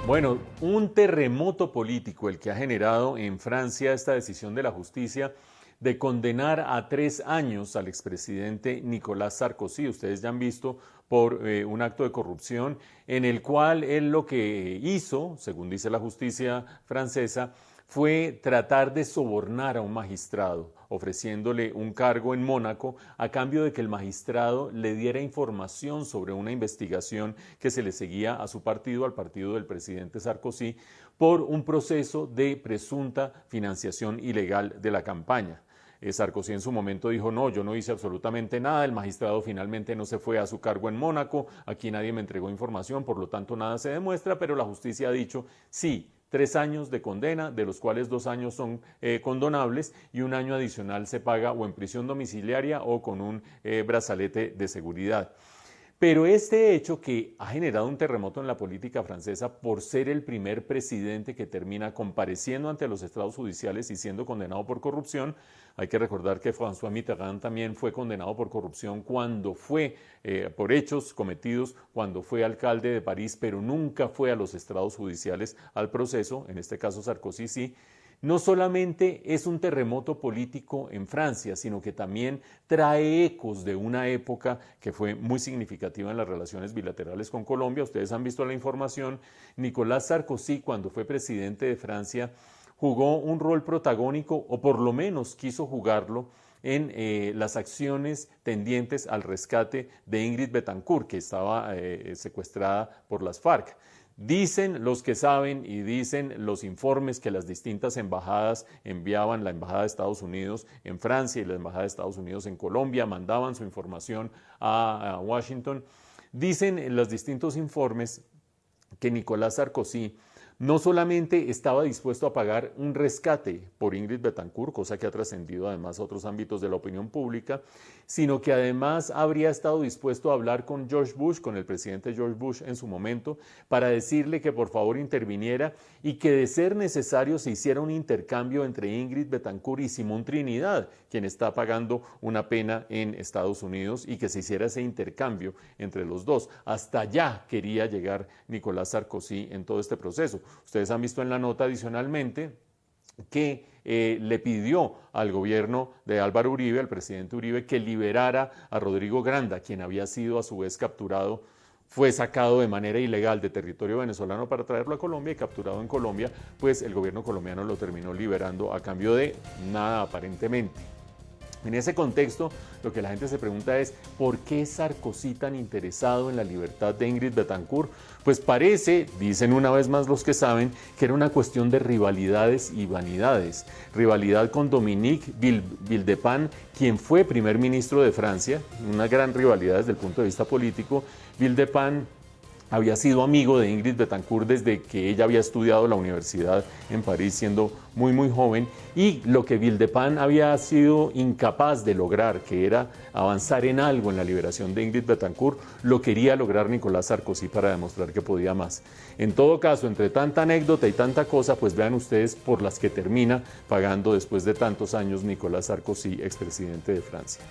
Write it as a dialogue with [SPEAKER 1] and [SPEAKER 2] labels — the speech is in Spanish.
[SPEAKER 1] Bueno, un terremoto político el que ha generado en Francia esta decisión de la justicia de condenar a 3 años al expresidente Nicolás Sarkozy. Ustedes ya han visto por un acto de corrupción en el cual él lo que hizo, según dice la justicia francesa, fue tratar de sobornar a un magistrado, ofreciéndole un cargo en Mónaco a cambio de que el magistrado le diera información sobre una investigación que se le seguía a su partido, al partido del presidente Sarkozy, por un proceso de presunta financiación ilegal de la campaña. Sarkozy en su momento dijo, no, yo no hice absolutamente nada, el magistrado finalmente no se fue a su cargo en Mónaco, aquí nadie me entregó información, por lo tanto nada se demuestra, pero la justicia ha dicho, sí, 3 años de condena, de los cuales 2 años son condonables y un año adicional se paga o en prisión domiciliaria o con un brazalete de seguridad. Pero este hecho que ha generado un terremoto en la política francesa por ser el primer presidente que termina compareciendo ante los estrados judiciales y siendo condenado por corrupción, hay que recordar que François Mitterrand también fue condenado por corrupción cuando fue, por hechos cometidos, cuando fue alcalde de París, pero nunca fue a los estrados judiciales al proceso, en este caso Sarkozy sí. No solamente es un terremoto político en Francia, sino que también trae ecos de una época que fue muy significativa en las relaciones bilaterales con Colombia. Ustedes han visto la información. Nicolás Sarkozy, cuando fue presidente de Francia, jugó un rol protagónico, o por lo menos quiso jugarlo, en las acciones tendientes al rescate de Ingrid Betancourt, que estaba secuestrada por las FARC. Dicen los que saben y dicen los informes que las distintas embajadas enviaban, la embajada de Estados Unidos en Francia y la embajada de Estados Unidos en Colombia, mandaban su información a Washington. Dicen en los distintos informes que Nicolás Sarkozy no solamente estaba dispuesto a pagar un rescate por Ingrid Betancourt, cosa que ha trascendido además a otros ámbitos de la opinión pública, sino que además habría estado dispuesto a hablar con George Bush, con el presidente George Bush en su momento, para decirle que por favor interviniera y que de ser necesario se hiciera un intercambio entre Ingrid Betancourt y Simón Trinidad, quien está pagando una pena en Estados Unidos, y que se hiciera ese intercambio entre los dos. Hasta allá quería llegar Nicolás Sarkozy en todo este proceso. Ustedes han visto en la nota adicionalmente que le pidió al gobierno de Álvaro Uribe, al presidente Uribe, que liberara a Rodrigo Granda, quien había sido a su vez capturado, fue sacado de manera ilegal de territorio venezolano para traerlo a Colombia y capturado en Colombia, pues el gobierno colombiano lo terminó liberando a cambio de nada aparentemente. En ese contexto, lo que la gente se pregunta es, ¿por qué Sarkozy tan interesado en la libertad de Ingrid Betancourt? Pues parece, dicen una vez más los que saben, que era una cuestión de rivalidades y vanidades. Rivalidad con Dominique Villepin, quien fue primer ministro de Francia, una gran rivalidad desde el punto de vista político. Villepin había sido amigo de Ingrid Betancourt desde que ella había estudiado la universidad en París siendo muy joven, y lo que Villepin había sido incapaz de lograr, que era avanzar en algo en la liberación de Ingrid Betancourt, lo quería lograr Nicolás Sarkozy para demostrar que podía más. En todo caso, entre tanta anécdota y tanta cosa, pues vean ustedes por las que termina pagando después de tantos años Nicolás Sarkozy, expresidente de Francia.